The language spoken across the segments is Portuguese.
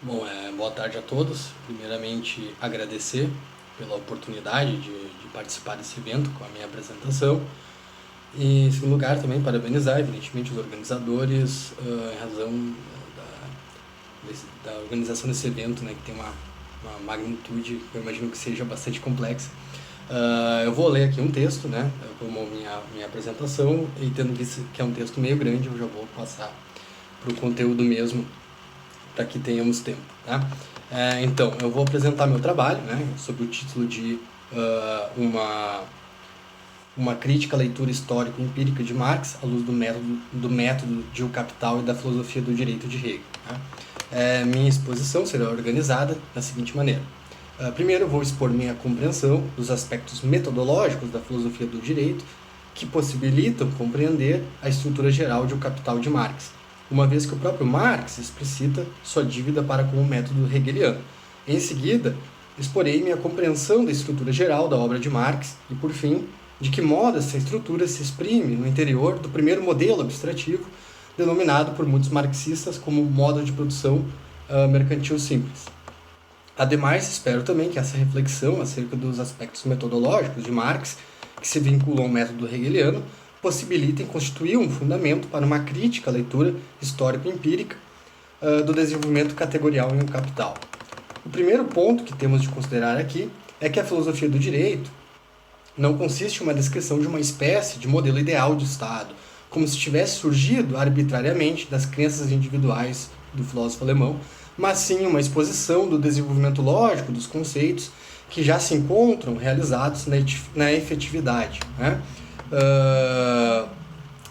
Bom, boa tarde a todos. Primeiramente, agradecer pela oportunidade de participar desse evento com a minha apresentação. E, em segundo lugar, também parabenizar, evidentemente, os organizadores em razão da organização desse evento, né, que tem uma magnitude, eu imagino que seja bastante complexa. Eu vou ler aqui um texto, né, como minha apresentação, e tendo visto que é um texto meio grande, eu já vou passar para o conteúdo mesmo, para que tenhamos tempo. Tá? Então, eu vou apresentar meu trabalho, né, sob o título de uma crítica à leitura histórico-empírica de Marx à luz do método de O Capital e da filosofia do direito de Hegel. Tá? Minha exposição será organizada da seguinte maneira. Primeiro, eu vou expor minha compreensão dos aspectos metodológicos da filosofia do direito que possibilitam compreender a estrutura geral de O Capital de Marx, uma vez que o próprio Marx explicita sua dívida para com o método hegeliano. Em seguida, exporei minha compreensão da estrutura geral da obra de Marx e, por fim, de que modo essa estrutura se exprime no interior do primeiro modelo abstrativo, denominado por muitos marxistas como modo de produção mercantil simples. Ademais, espero também que essa reflexão acerca dos aspectos metodológicos de Marx, que se vinculam ao método hegeliano, possibilitem constituir um fundamento para uma crítica à leitura histórico-empírica do desenvolvimento categorial em O Capital. O primeiro ponto que temos de considerar aqui é que a filosofia do direito não consiste em uma descrição de uma espécie de modelo ideal de Estado, como se tivesse surgido arbitrariamente das crenças individuais do filósofo alemão, mas sim uma exposição do desenvolvimento lógico dos conceitos que já se encontram realizados na efetividade. Né?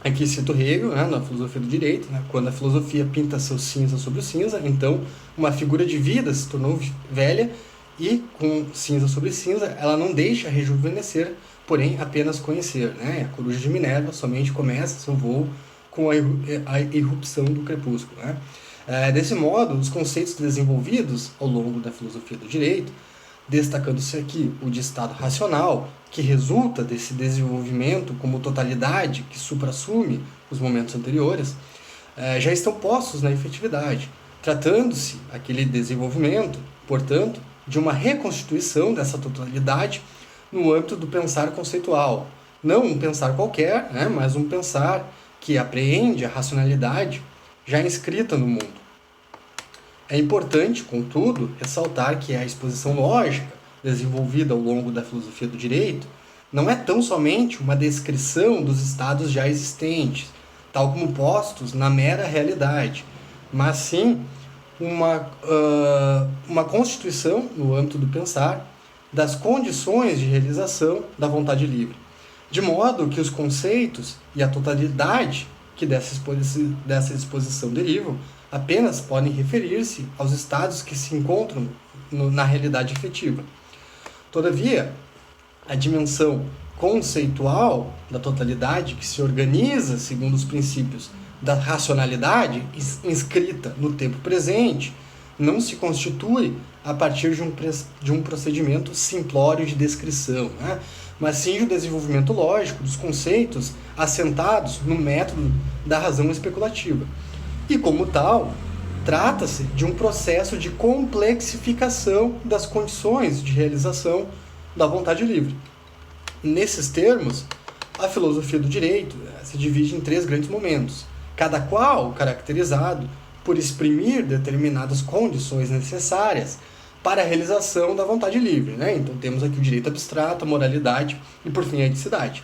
Aqui cito Hegel, né, na filosofia do direito, né, quando a filosofia pinta seu cinza sobre o cinza, então uma figura de vida se tornou velha e com cinza sobre cinza ela não deixa rejuvenescer, porém apenas conhecer. Né? A coruja de Minerva somente começa seu voo com a irrupção do crepúsculo. Né? Desse modo, os conceitos desenvolvidos ao longo da filosofia do direito, destacando-se aqui o de estado racional, que resulta desse desenvolvimento como totalidade que suprassume os momentos anteriores, já estão postos na efetividade, tratando-se aquele desenvolvimento, portanto, de uma reconstituição dessa totalidade no âmbito do pensar conceitual. Não um pensar qualquer, né, mas um pensar que apreende a racionalidade já inscrita no mundo. É importante, contudo, ressaltar que a exposição lógica desenvolvida ao longo da filosofia do direito não é tão somente uma descrição dos estados já existentes, tal como postos na mera realidade, mas sim uma constituição, no âmbito do pensar, das condições de realização da vontade livre, de modo que os conceitos e a totalidade que dessa exposição derivam apenas podem referir-se aos estados que se encontram na realidade efetiva. Todavia, a dimensão conceitual da totalidade, que se organiza segundo os princípios da racionalidade inscrita no tempo presente, não se constitui a partir de um procedimento simplório de descrição, né? Mas sim o desenvolvimento lógico dos conceitos assentados no método da razão especulativa. E, como tal, trata-se de um processo de complexificação das condições de realização da vontade livre. Nesses termos, a filosofia do direito se divide em três grandes momentos, cada qual caracterizado por exprimir determinadas condições necessárias para a realização da vontade livre. Né? Então temos aqui o direito abstrato, a moralidade e, por fim, a eticidade.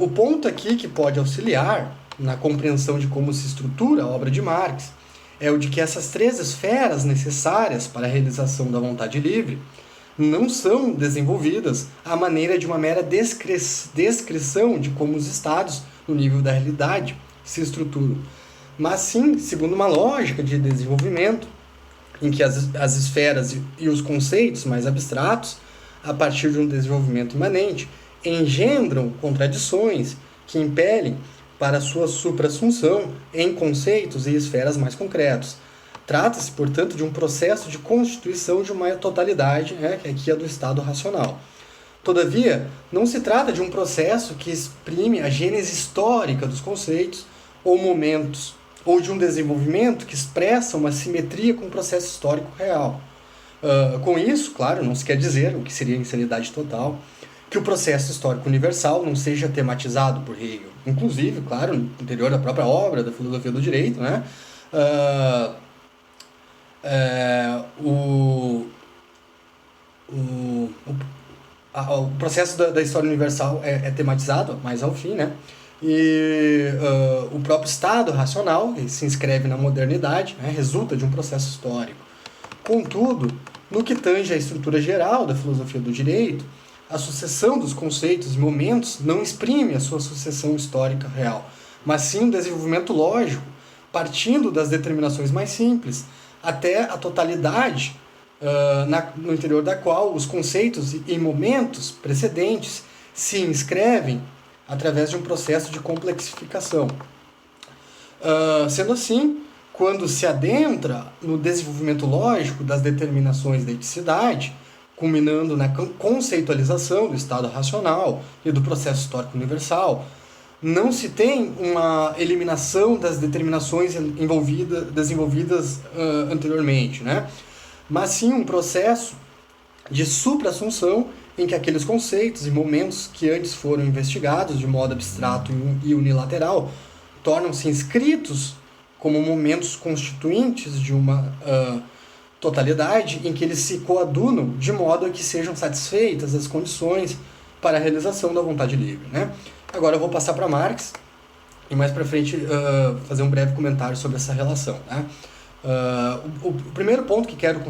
O ponto aqui que pode auxiliar na compreensão de como se estrutura a obra de Marx é o de que essas três esferas necessárias para a realização da vontade livre não são desenvolvidas à maneira de uma mera descrição de como os estados, no nível da realidade, se estruturam, mas sim segundo uma lógica de desenvolvimento em que as esferas e os conceitos mais abstratos, a partir de um desenvolvimento imanente, engendram contradições que impelem para sua suprassunção em conceitos e esferas mais concretos. Trata-se, portanto, de um processo de constituição de uma totalidade, que aqui é do estado racional. Todavia, não se trata de um processo que exprime a gênese histórica dos conceitos ou momentos ou de um desenvolvimento que expressa uma simetria com o processo histórico real. Com isso, claro, não se quer dizer, o que seria insanidade total, que o processo histórico universal não seja tematizado por Hegel. Inclusive, claro, no interior da própria obra, da filosofia do direito, né? O processo da história universal é tematizado mais ao fim, né? E o próprio estado racional, que se inscreve na modernidade, né, resulta de um processo histórico. Contudo, no que tange à estrutura geral da filosofia do direito, a sucessão dos conceitos e momentos não exprime a sua sucessão histórica real, mas sim um desenvolvimento lógico, partindo das determinações mais simples até a totalidade, no interior da qual os conceitos e momentos precedentes se inscrevem através de um processo de complexificação. Sendo assim, quando se adentra no desenvolvimento lógico das determinações da eticidade, culminando na conceitualização do estado racional e do processo histórico universal, não se tem uma eliminação das determinações desenvolvidas anteriormente, né? Mas sim um processo de supra-assunção em que aqueles conceitos e momentos que antes foram investigados de modo abstrato e unilateral tornam-se inscritos como momentos constituintes de uma totalidade em que eles se coadunam de modo a que sejam satisfeitas as condições para a realização da vontade livre, né? Agora eu vou passar para Marx e mais para frente fazer um breve comentário sobre essa relação, né? O primeiro ponto que quero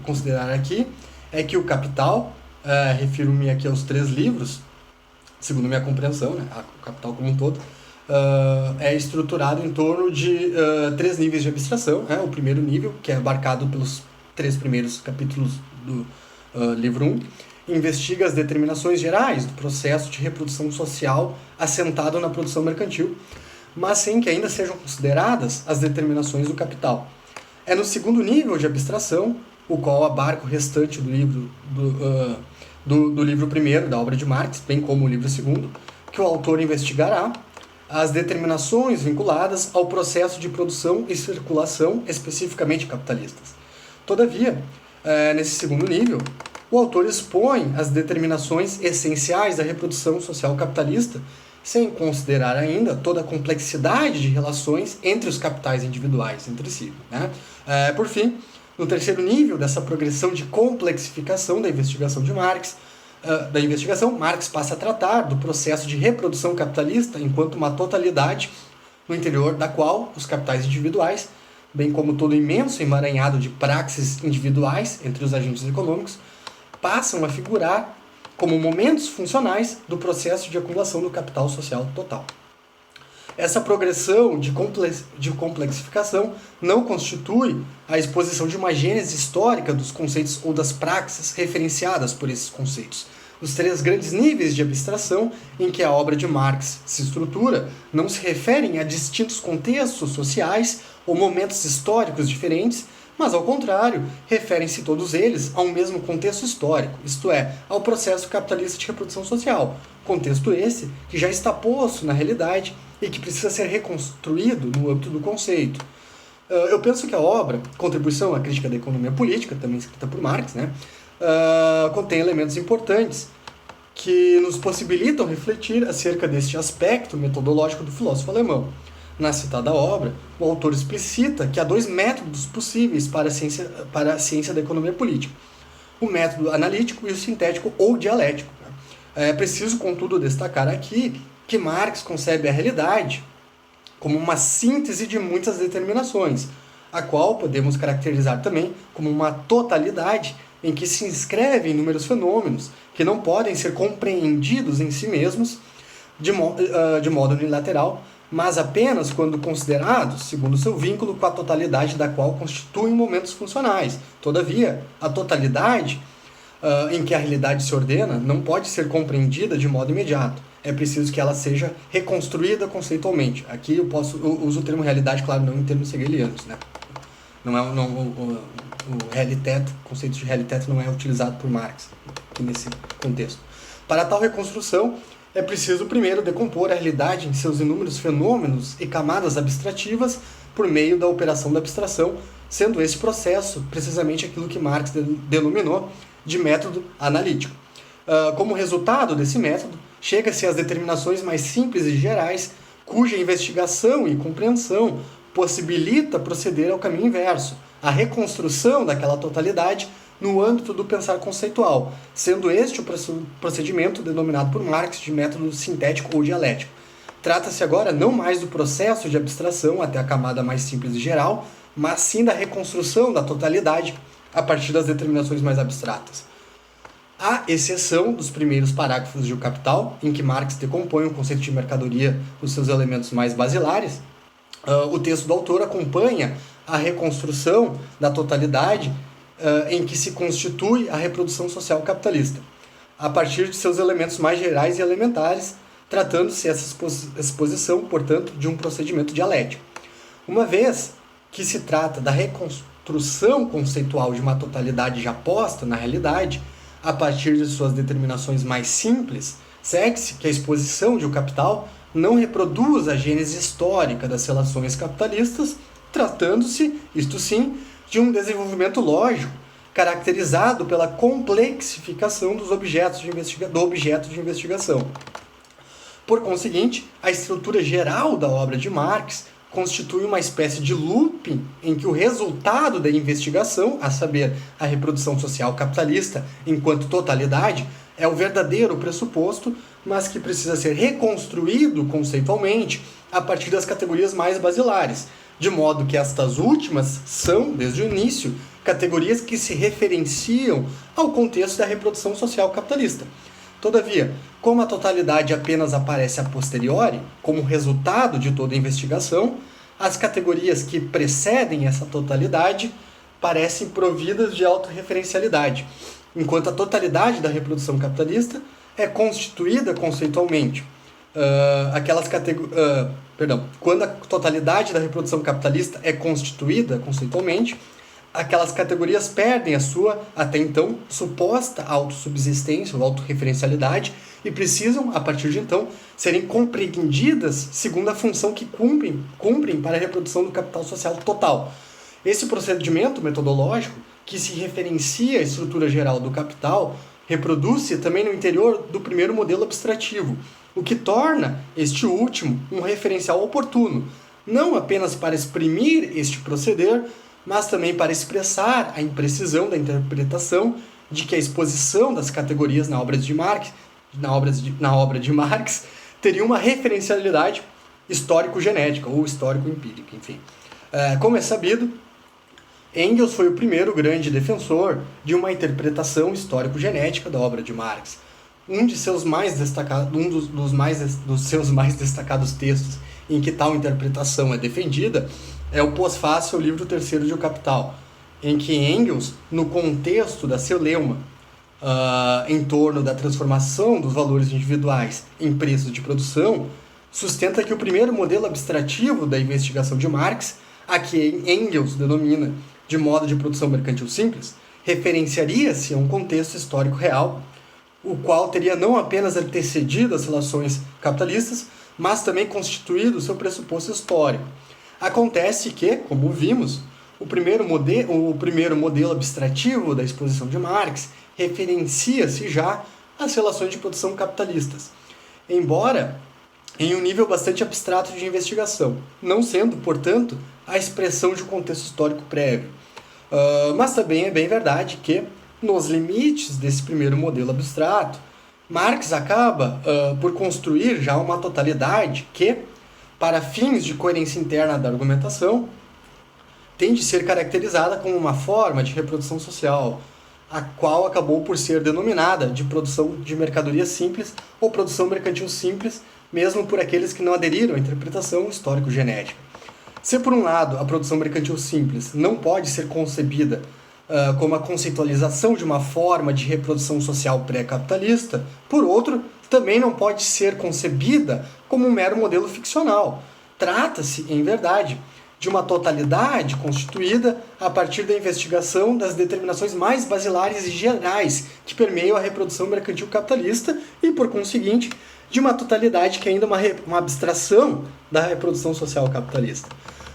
considerar aqui é que o Capital, refiro-me aqui aos 3 livros, segundo minha compreensão, né? O Capital como um todo, é estruturado em torno de 3 níveis de abstração, né? O primeiro nível, que é abarcado pelos 3 primeiros capítulos do livro 1, investiga as determinações gerais do processo de reprodução social assentado na produção mercantil, mas sem que ainda sejam consideradas as determinações do capital. É no segundo nível de abstração, o qual abarca o restante do livro do livro primeiro, da obra de Marx, bem como o livro segundo, que o autor investigará as determinações vinculadas ao processo de produção e circulação especificamente capitalistas. Todavia, nesse segundo nível, o autor expõe as determinações essenciais da reprodução social capitalista, sem considerar ainda toda a complexidade de relações entre os capitais individuais entre si, né? Por fim, no terceiro nível dessa progressão de complexificação da investigação de Marx, Marx passa a tratar do processo de reprodução capitalista enquanto uma totalidade no interior da qual os capitais individuais, bem como todo o imenso emaranhado de praxes individuais entre os agentes econômicos, passam a figurar como momentos funcionais do processo de acumulação do capital social total. Essa progressão de complexificação não constitui a exposição de uma gênese histórica dos conceitos ou das praxes referenciadas por esses conceitos. Os 3 grandes níveis de abstração em que a obra de Marx se estrutura não se referem a distintos contextos sociais ou momentos históricos diferentes, mas, ao contrário, referem-se todos eles a um mesmo contexto histórico, isto é, ao processo capitalista de reprodução social. Contexto esse que já está posto na realidade e que precisa ser reconstruído no âmbito do conceito. Eu penso que a obra, Contribuição à Crítica da Economia Política, também escrita por Marx, né, contém elementos importantes que nos possibilitam refletir acerca deste aspecto metodológico do filósofo alemão. Na citada obra, o autor explicita que há 2 métodos possíveis para a ciência da economia política: o método analítico e o sintético ou dialético. É preciso, contudo, destacar aqui que Marx concebe a realidade como uma síntese de muitas determinações, a qual podemos caracterizar também como uma totalidade em que se inscrevem inúmeros fenômenos que não podem ser compreendidos em si mesmos de modo unilateral, mas apenas quando considerados segundo seu vínculo com a totalidade da qual constituem momentos funcionais. Todavia, a totalidade em que a realidade se ordena não pode ser compreendida de modo imediato. É preciso que ela seja reconstruída conceitualmente. Aqui eu uso o termo realidade, claro, não em termos hegelianos, né? O realiteto, o conceito de realiteto não é utilizado por Marx aqui nesse contexto. Para tal reconstrução, é preciso primeiro decompor a realidade em seus inúmeros fenômenos e camadas abstrativas, por meio da operação da abstração, sendo esse processo precisamente aquilo que Marx denominou de método analítico. Como resultado desse método, chega-se às determinações mais simples e gerais, cuja investigação e compreensão possibilita proceder ao caminho inverso, a reconstrução daquela totalidade no âmbito do pensar conceitual, sendo este o procedimento denominado por Marx de método sintético ou dialético. Trata-se agora não mais do processo de abstração até a camada mais simples e geral, mas sim da reconstrução da totalidade a partir das determinações mais abstratas. À exceção dos primeiros parágrafos de O Capital, em que Marx decompõe o conceito de mercadoria nos seus elementos mais basilares, o texto do autor acompanha a reconstrução da totalidade em que se constitui a reprodução social capitalista, a partir de seus elementos mais gerais e elementares, tratando-se essa exposição, portanto, de um procedimento dialético. Uma vez que se trata da reconstrução conceitual de uma totalidade já posta na realidade, a partir de suas determinações mais simples, segue-se que a exposição de O Capital não reproduz a gênese histórica das relações capitalistas, tratando-se, isto sim, de um desenvolvimento lógico, caracterizado pela complexificação do objeto de investigação. Por conseguinte, a estrutura geral da obra de Marx constitui uma espécie de looping em que o resultado da investigação, a saber, a reprodução social capitalista enquanto totalidade, é o verdadeiro pressuposto, mas que precisa ser reconstruído conceitualmente a partir das categorias mais basilares, de modo que estas últimas são, desde o início, categorias que se referenciam ao contexto da reprodução social capitalista. Todavia, como a totalidade apenas aparece a posteriori, como resultado de toda a investigação, as categorias que precedem essa totalidade parecem providas de autorreferencialidade, enquanto a totalidade da reprodução capitalista é constituída conceitualmente. Quando a totalidade da reprodução capitalista é constituída conceitualmente, aquelas categorias perdem a sua, até então, suposta autossubsistência ou autorreferencialidade e precisam, a partir de então, serem compreendidas segundo a função que cumprem para a reprodução do capital social total. Esse procedimento metodológico, que se referencia à estrutura geral do capital, reproduz-se também no interior do primeiro modelo abstrativo, o que torna este último um referencial oportuno, não apenas para exprimir este proceder, mas também para expressar a imprecisão da interpretação de que a exposição das categorias na obra de Marx teria uma referencialidade histórico-genética ou histórico-empírica, enfim. Como é sabido, Engels foi o primeiro grande defensor de uma interpretação histórico-genética da obra de Marx. Um dos seus mais destacados textos em que tal interpretação é defendida é o pós-fácil ao livro terceiro de O Capital, em que Engels, no contexto da seu leuma, em torno da transformação dos valores individuais em preços de produção, sustenta que o primeiro modelo abstrativo da investigação de Marx, a que Engels denomina de modo de produção mercantil simples, referenciaria-se a um contexto histórico real, o qual teria não apenas antecedido as relações capitalistas, mas também constituído seu pressuposto histórico. Acontece que, como vimos, o primeiro modelo abstrativo da exposição de Marx referencia-se já às relações de produção capitalistas, embora em um nível bastante abstrato de investigação, não sendo, portanto, a expressão de um contexto histórico prévio. Mas também é bem verdade que, nos limites desse primeiro modelo abstrato, Marx acaba por construir já uma totalidade que, para fins de coerência interna da argumentação, tem de ser caracterizada como uma forma de reprodução social, a qual acabou por ser denominada de produção de mercadoria simples ou produção mercantil simples, mesmo por aqueles que não aderiram à interpretação histórico-genética. Se, por um lado, a produção mercantil simples não pode ser concebida como a conceitualização de uma forma de reprodução social pré-capitalista, por outro, também não pode ser concebida como um mero modelo ficcional. Trata-se, em verdade, de uma totalidade constituída a partir da investigação das determinações mais basilares e gerais que permeiam a reprodução mercantil capitalista e, por conseguinte, de uma totalidade que é ainda uma abstração da reprodução social capitalista.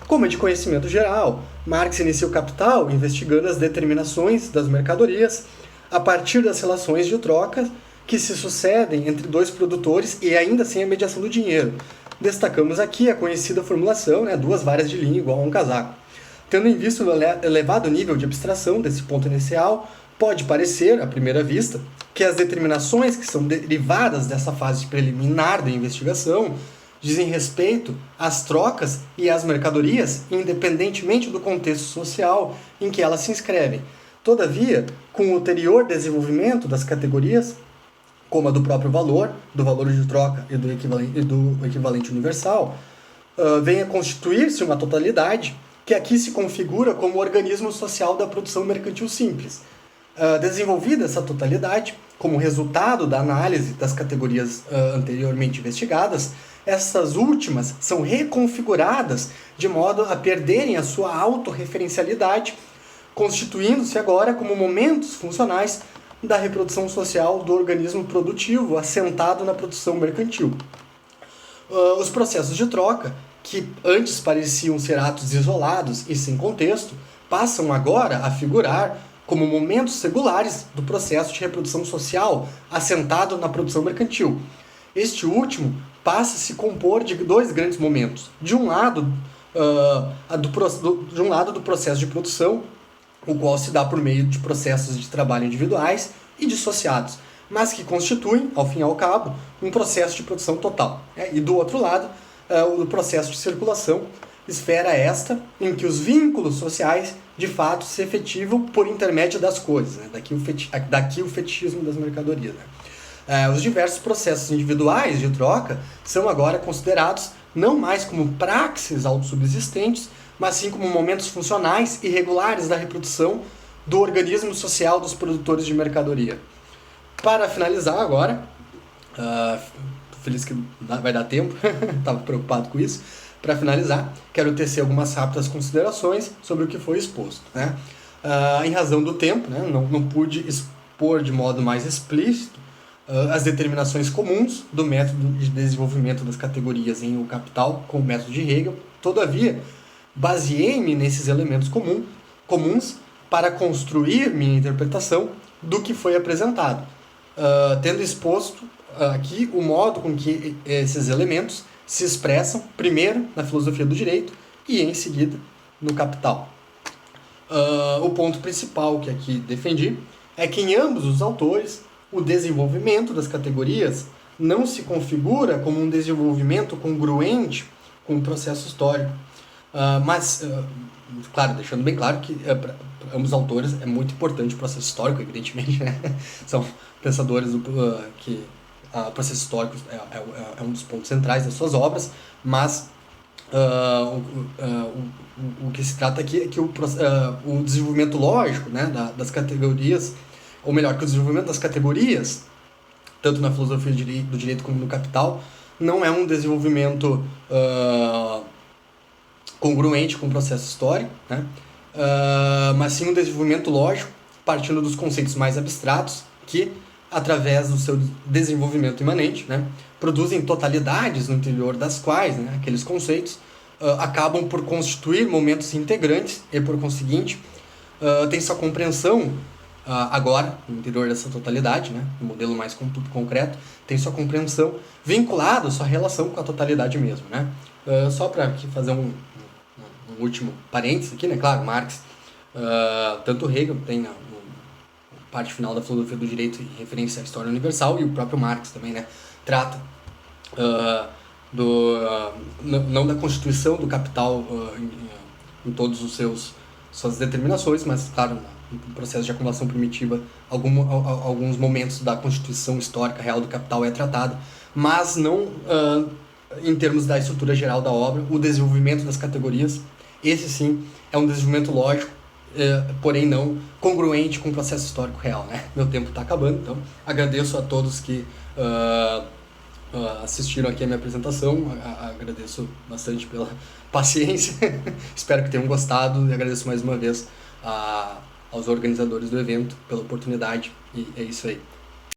Como é de conhecimento geral, Marx inicia o Capital investigando as determinações das mercadorias a partir das relações de troca que se sucedem entre dois produtores e ainda sem a mediação do dinheiro. Destacamos aqui a conhecida formulação, duas varas de linha igual a um casaco. Tendo em vista o elevado nível de abstração desse ponto inicial, pode parecer, à primeira vista, que as determinações que são derivadas dessa fase preliminar da investigação dizem respeito às trocas e às mercadorias, independentemente do contexto social em que elas se inscrevem. Todavia, com o ulterior desenvolvimento das categorias, como a do próprio valor, do valor de troca e do equivalente universal, vem a constituir-se uma totalidade que aqui se configura como o organismo social da produção mercantil simples. Desenvolvida essa totalidade, como resultado da análise das categorias anteriormente investigadas, essas últimas são reconfiguradas de modo a perderem a sua autorreferencialidade, constituindo-se agora como momentos funcionais da reprodução social do organismo produtivo assentado na produção mercantil. Os processos de troca, que antes pareciam ser atos isolados e sem contexto, passam agora a figurar como momentos regulares do processo de reprodução social assentado na produção mercantil. Este último passa a se compor de dois grandes momentos. De um lado, do processo de produção, o qual se dá por meio de processos de trabalho individuais e dissociados, mas que constituem, ao fim e ao cabo, um processo de produção total. E do outro lado, o processo de circulação, esfera esta em que os vínculos sociais de fato se efetivam por intermédio das coisas. Daqui o fetichismo das mercadorias. Os diversos processos individuais de troca são agora considerados não mais como praxes autossubsistentes, mas sim como momentos funcionais e regulares da reprodução do organismo social dos produtores de mercadoria. Para finalizar agora, feliz que vai dar tempo, estava preocupado com isso. Para finalizar, quero tecer algumas rápidas considerações sobre o que foi exposto. Em razão do tempo, não pude expor de modo mais explícito as determinações comuns do método de desenvolvimento das categorias em O Capital com o método de Hegel. Todavia, baseei-me nesses elementos comuns para construir minha interpretação do que foi apresentado, tendo exposto aqui o modo com que esses elementos se expressam, primeiro na filosofia do direito e em seguida no Capital. O ponto principal que aqui defendi é que em ambos os autores o desenvolvimento das categorias não se configura como um desenvolvimento congruente com o processo histórico. Claro, deixando bem claro que para ambos os autores é muito importante o processo histórico, evidentemente, São pensadores que o processo histórico é um dos pontos centrais das suas obras, mas o que se trata aqui é que o desenvolvimento lógico das categorias, ou melhor, que o desenvolvimento das categorias, tanto na filosofia do direito como no Capital, não é um desenvolvimento congruente com o processo histórico, mas sim um desenvolvimento lógico, partindo dos conceitos mais abstratos, que, através do seu desenvolvimento imanente, produzem totalidades no interior das quais aqueles conceitos acabam por constituir momentos integrantes e, por conseguinte, tem sua compreensão agora, no interior dessa totalidade, no modelo mais concreto, tem sua compreensão vinculada à sua relação com a totalidade mesmo. Só para fazer um último parênteses aqui, claro, Marx, tanto Hegel tem na parte final da filosofia do direito em referência à história universal, e o próprio Marx também trata não da constituição do capital em todos os suas determinações, mas, claro, no processo de acumulação primitiva, alguns momentos da constituição histórica real do capital é tratado, mas não em termos da estrutura geral da obra, o desenvolvimento das categorias. Esse sim é um desenvolvimento lógico, porém não congruente com o processo histórico real. Meu tempo está acabando, então agradeço a todos que assistiram aqui a minha apresentação, agradeço bastante pela paciência, espero que tenham gostado, e agradeço mais uma vez aos organizadores do evento pela oportunidade, e é isso aí.